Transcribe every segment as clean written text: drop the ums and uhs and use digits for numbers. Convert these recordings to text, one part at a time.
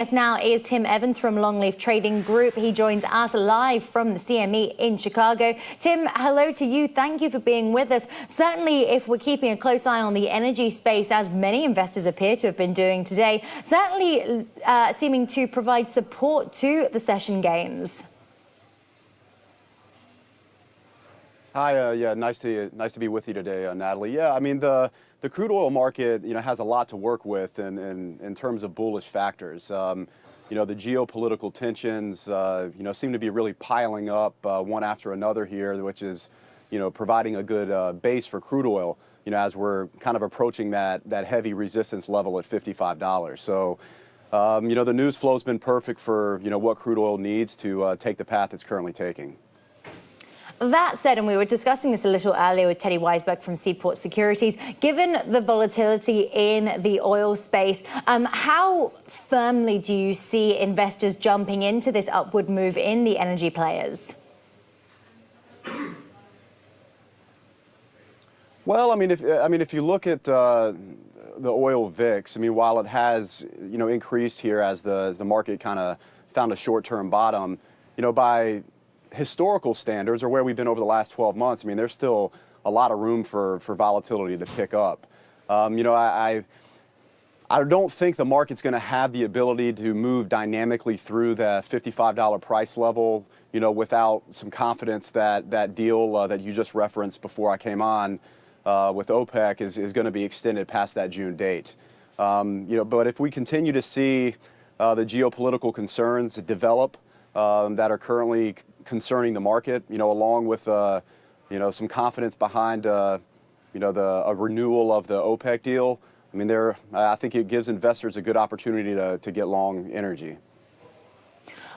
Yes, now is Tim Evans from Longleaf Trading Group. He joins us live from the CME in Chicago. Tim, hello to you. Thank you for being with us. Certainly, if we're keeping a close eye on the energy space, as many investors appear to have been doing today, certainly seeming to provide support to the session gains. Hi, yeah, nice to be with you today, Natalie. Yeah, I mean the crude oil market, has a lot to work with in terms of bullish factors. The geopolitical tensions, seem to be really piling up one after another here, which is, providing a good base for crude oil, as we're kind of approaching that heavy resistance level at $55. So, the news flow's been perfect for, what crude oil needs to take the path it's currently taking. That said, and we were discussing this a little earlier with Teddy Weisberg from Seaport Securities, given the volatility in the oil space, how firmly do you see investors jumping into this upward move in the energy players? Well, if you look at the oil VIX, while it has increased here as the market kind of found a short-term bottom, by historical standards, or where we've been over the last 12 months, there's still a lot of room for volatility to pick up. I don't think the market's going to have the ability to move dynamically through the $55 price level, without some confidence that that deal that you just referenced before I came on with OPEC is going to be extended past that June date. But if we continue to see the geopolitical concerns develop that are currently concerning the market, along with some confidence behind a renewal of the OPEC deal, I think it gives investors a good opportunity to get long energy.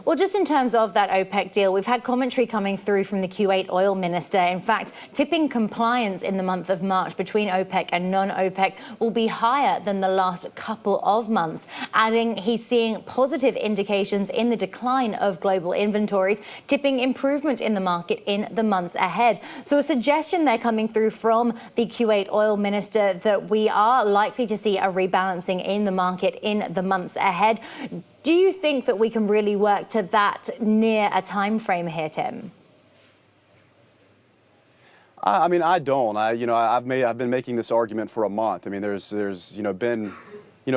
Well, just in terms of that OPEC deal, we've had commentary coming through from the Kuwait oil minister. In fact, tipping compliance in the month of March between OPEC and non-OPEC will be higher than the last couple of months, adding he's seeing positive indications in the decline of global inventories, tipping improvement in the market in the months ahead. So a suggestion there coming through from the Kuwait oil minister that we are likely to see a rebalancing in the market in the months ahead. Do you think that we can really work to that near a time frame here, Tim? I don't. I've been making this argument for a month. There's been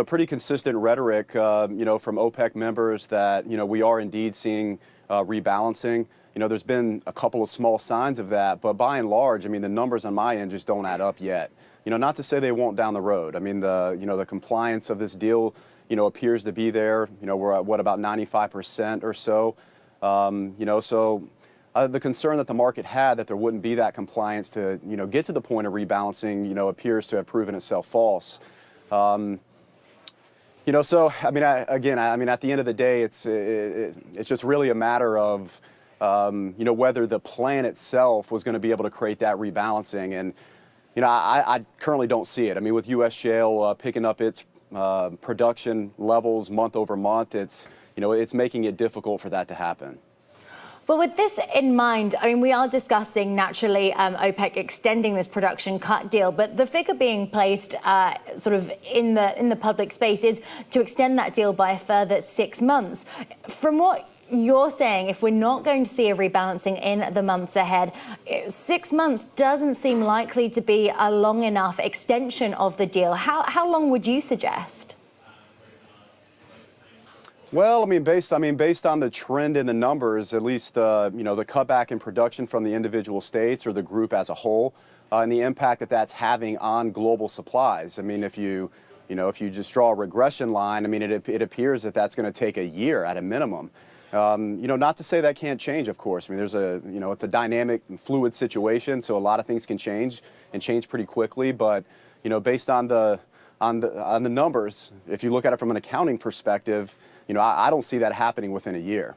pretty consistent rhetoric from OPEC members that we are indeed seeing rebalancing. There's been a couple of small signs of that, but by and large, the numbers on my end just don't add up yet. Not to say they won't down the road. The compliance of this deal appears to be there. We're at about 95% or so. The concern that the market had that there wouldn't be that compliance to get to the point of rebalancing appears to have proven itself false. At the end of the day, it's just really a matter of whether the plan itself was going to be able to create that rebalancing. And I currently don't see it. With U.S. shale picking up its production levels month over month, it's making it difficult for that to happen. But with this in mind, we are discussing naturally OPEC extending this production cut deal, but the figure being placed sort of in the public space is to extend that deal by a further 6 months. From what you're saying, if we're not going to see a rebalancing in the months ahead, 6 months doesn't seem likely to be a long enough extension of the deal. How long would you suggest? Well, based on the trend in the numbers, at least the cutback in production from the individual states or the group as a whole, and the impact that that's having on global supplies. If you just draw a regression line, it appears that that's going to take a year at a minimum. Not to say that can't change, of course. There's it's a dynamic and fluid situation, so a lot of things can change and change pretty quickly. But, based on the numbers, if you look at it from an accounting perspective, I don't see that happening within a year.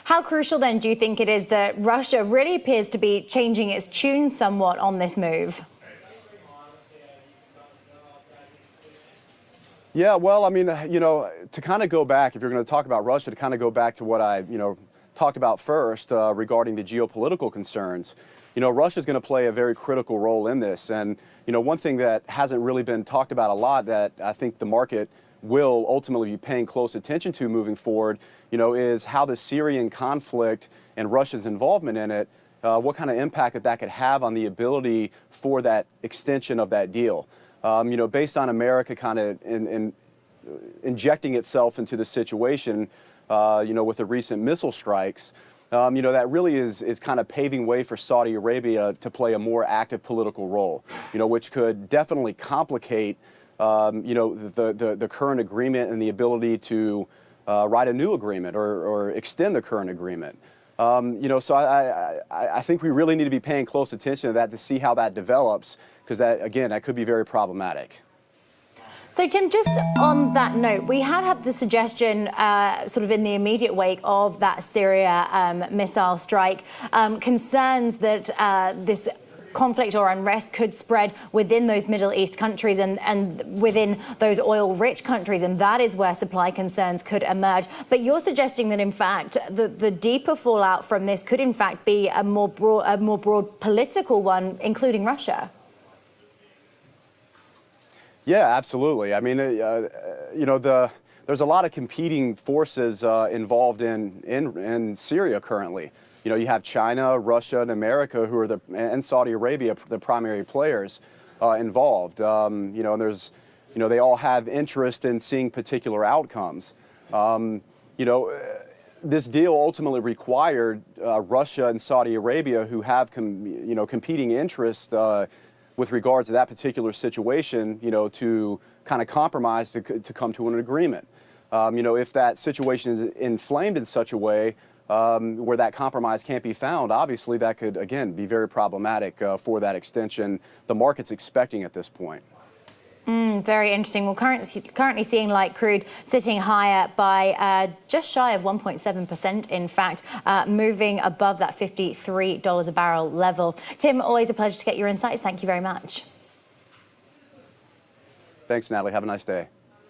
How crucial then do you think it is that Russia really appears to be changing its tune somewhat on this move? Yeah, well, to kind of go back, if you're going to talk about Russia, to kind of go back to what I, talked about first regarding the geopolitical concerns, Russia's going to play a very critical role in this. And, one thing that hasn't really been talked about a lot that I think the market will ultimately be paying close attention to moving forward, is how the Syrian conflict and Russia's involvement in it, what kind of impact that could have on the ability for that extension of that deal. Based on America kind of injecting itself into the situation, with the recent missile strikes, that really is kind of paving way for Saudi Arabia to play a more active political role, which could definitely complicate, the current agreement and the ability to write a new agreement or extend the current agreement. So I think we really need to be paying close attention to that to see how that develops, because that could be very problematic. So, Tim, just on that note, we had the suggestion sort of in the immediate wake of that Syria missile strike, concerns that this conflict or unrest could spread within those Middle East countries and within those oil-rich countries, and that is where supply concerns could emerge. But you're suggesting that, in fact, the deeper fallout from this could, in fact, be a more broad political one, including Russia. Yeah, absolutely. I mean, there's a lot of competing forces involved in Syria currently. You have China, Russia, and America, and Saudi Arabia, the primary players involved. And there's, they all have interest in seeing particular outcomes. This deal ultimately required Russia and Saudi Arabia, who have competing interests with regards to that particular situation, to kind of compromise to come to an agreement. If that situation is inflamed in such a way where that compromise can't be found, obviously that could, again, be very problematic for that extension the market's expecting at this point. Very interesting. Well, currently seeing light crude sitting higher by just shy of 1.7%, in fact, moving above that $53 a barrel level. Tim, always a pleasure to get your insights. Thank you very much. Thanks, Natalie. Have a nice day.